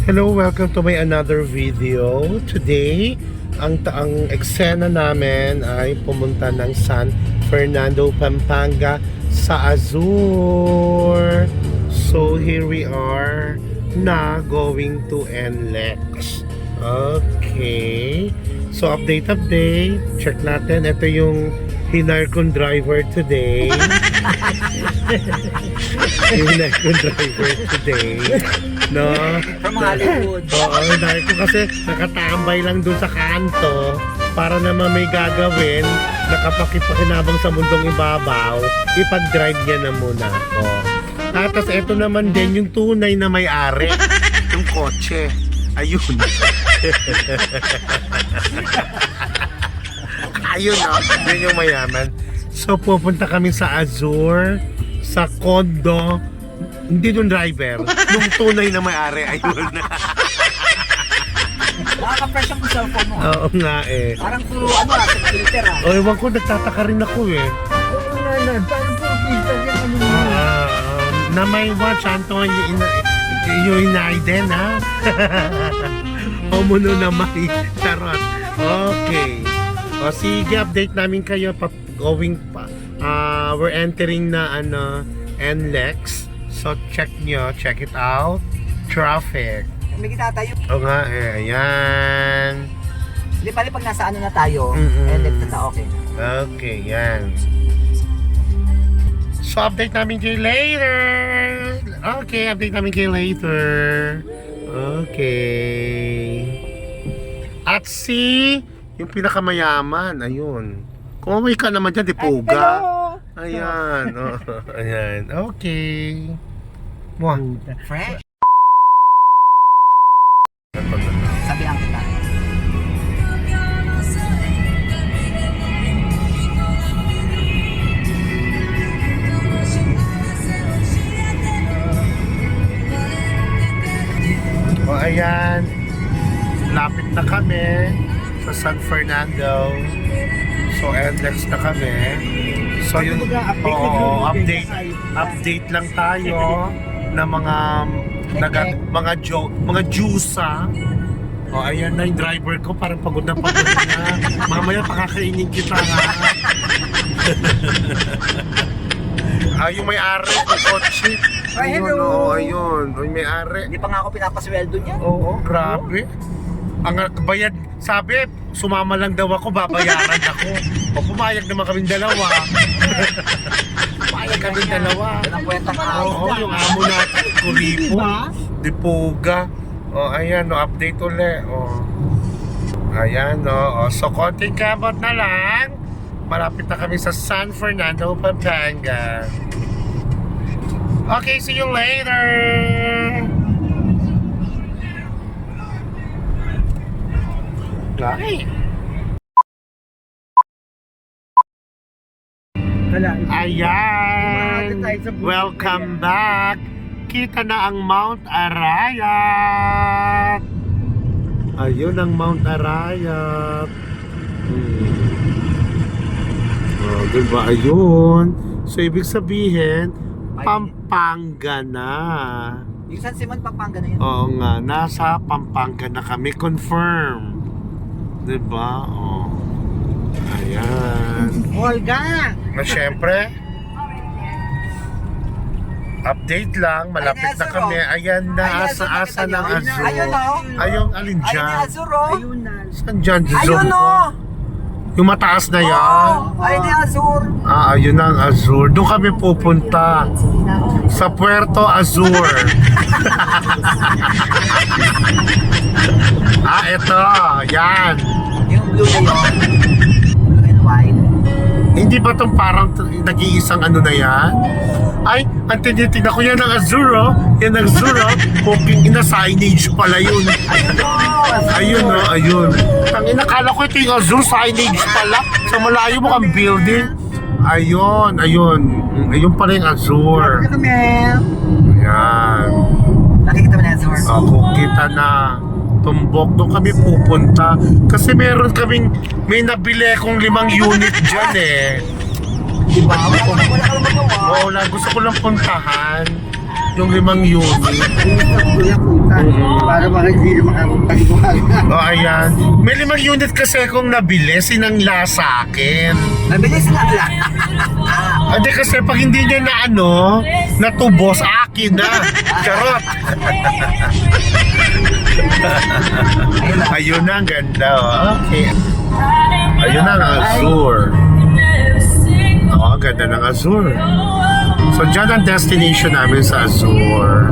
Hello, welcome to my another video. Today, ang eksena namin ay pumunta ng San Fernando, Pampanga sa Azur. So here we are na going to NLEX. Okay. So update. Check natin. Ito yung hinar kong driver today. Hinar kong driver today. No? From Hollywood. Oo, hinar ko kasi nakatambay lang dun sa kanto para naman may gagawin, nakapakipakinabang sa mundong ibabaw, ipag-drive niya na muna ako. Tapos eto naman din yung tunay na may-ari yung kotse. Ayun. Ayun o, yun yung mayaman. So pupunta kami sa Azur, sa condo, hindi nung driver, nung tunay na may-ari. Ayun. Nakaka-fresh ang cellphone mo. Oo nga eh. Parang puro filter O ewan ko, nagtataka rin ako eh. Oo nga, parang puro filter yan. Na may watch, Anton, yung inaiden ha. O muno na may charot. Okay. O sige, update namin kayo going pa. We're entering na NLEX. So check it out. Traffic. May tayo. O nga eh, ayan. Hindi pala pag nasa na tayo, okay. Okay, yan. So update namin kayo later. Okay, update namin kayo later. Okay. At yung pinakamayaman, ayun. Kumamay ka naman dyan, di puga. Ayan, ayan. Okay. Mwah. Fresh. Sabihan kita. O ayan. Lapit na kami sa San Fernando. So NLEX na kami. So yung update lang tayo na mga juica. O ayan na yung driver ko, parang pagod na. Mamaya pakakainin kita ha. Yung may-ari ng kotse. Ay, Ayun, hello. ayun. Yung may-ari. Hindi pa nga ako pinapasweldo niya. Oo, grabe. Ang bayad, sabi, sumama lang daw ako, babayaran ako. O pumayag naman kaming dalawa. Pumayag kaming dalawa. Walang kwentang Oo, yung amo natin, Kuripo, Dipuga. O, ayan, update ulit. O, ayan, so konting kabot na lang. Malapit na kami sa San Fernando, Pampanga. Okay, see you later! Ay. Ayan! Welcome back! Kita na ang Mount Arayat! Ayun ang Mount Arayat! Oh, diba? Ayun! So, ibig sabihin, Pampanga na. Yung San Simon, Pampanga na yun. Oo nga, nasa Pampanga na kami. Confirm. Diba? Oh. Ayan. Olga! Syempre, update lang. Malapit na kami. Ayan na. Asa ng Azur. Ayun o. Ayun, alin Ayun dyan? yung Azur o. Saan dyan? Ayun o. Yung mataas na yan? Ayun yung Azur. Ayun ang Azur. Doon kami pupunta. Sa Puerto Azur. Ito. Yan. Yung blue na yun. Blue and white. Hindi ba itong parang nag-iisang na yan? Ay, ang tinitignan ko yan ang Azur, oh. Yan ang Azur, oh. Cooking ina signage pala yun. Ayun, oh, ayun. Ang inakala ko ito yung Azur signage pala. Sa malayo mo ang building. Ayun. Ayun pala yung Azur. Nakikita mo Ayan. Nakikita mo na Azur. Kita na. Tumbok, doon kami pupunta. Kasi meron kaming, may nabili akong 5 unit dyan eh. Diba? Wala ka lang magawa. Wala, gusto ko lang puntahan. Yung 5 unit. Kuya punta. Para baka hindi na makapagpaliwanag. Oh, ayan. May 5 unit kasi kung nabili, sinangla sa akin. Mabilis lang lang. Hindi kasi pag hindi niya na natubos, akin na. Charot. Ayun na, ang ganda. Oh. Okay. Ayun na, ang azure. Oh, ang ganda ng azure. So, dyan ang destination namin sa azure.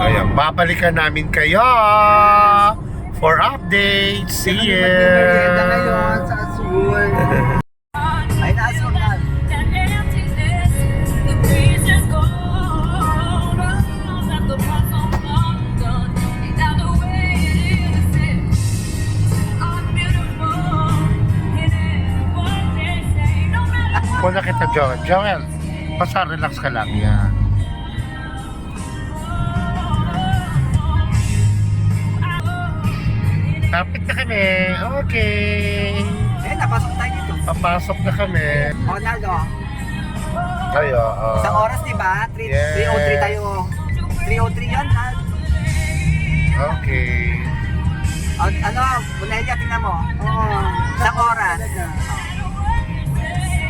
Ayan, babalikan namin kayo for updates. See Merienda ngayon you! sa Azul. Ay, naasok na. Kung nakita Joel, Joel, basta relax ka lang. Yan. Kapit na kami. Okay. Eh, napasok tayo dito. Papasok na kami. O, Naldo. Ay, oo. Isang oras, di ba? Yes. 3:03 tayo. 3:03 yan, Nal. Okay. O, ano, Bunelia, tingnan mo. Oo. Isang oras.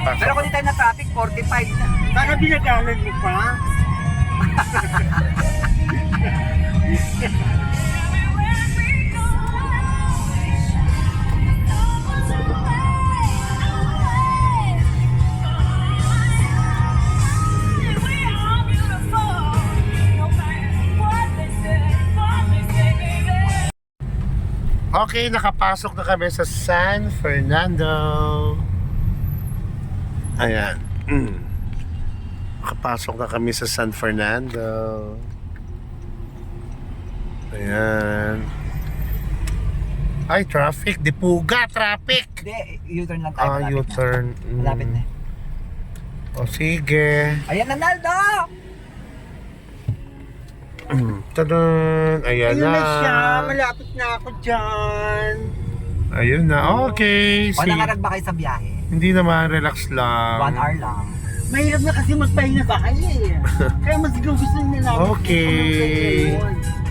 Pasok. Pero kung di tayo na traffic, 45 na. Baka binagalan mo pa? Okay, nakapasok na kami sa San Fernando. Ayan. Nakapasok na kami sa San Fernando. Ayan. Ay, traffic. Dipuga, traffic. Hindi, U-turn lang tayo. Ah, malapit na. U-turn. Malapit na. O, sige. Ayan na, Naldo! Tadaan. Ayan Ayun na. na siya, malapit na ako dyan. Ayun na. Okay. O, nangarag ba kayo sa biyahe? Hindi naman. Relax lang. 1 hour lang. Mahirap na kasi magpahinga sa kanya eh. Kaya mas gusto nila namin. Okay. Ngayon.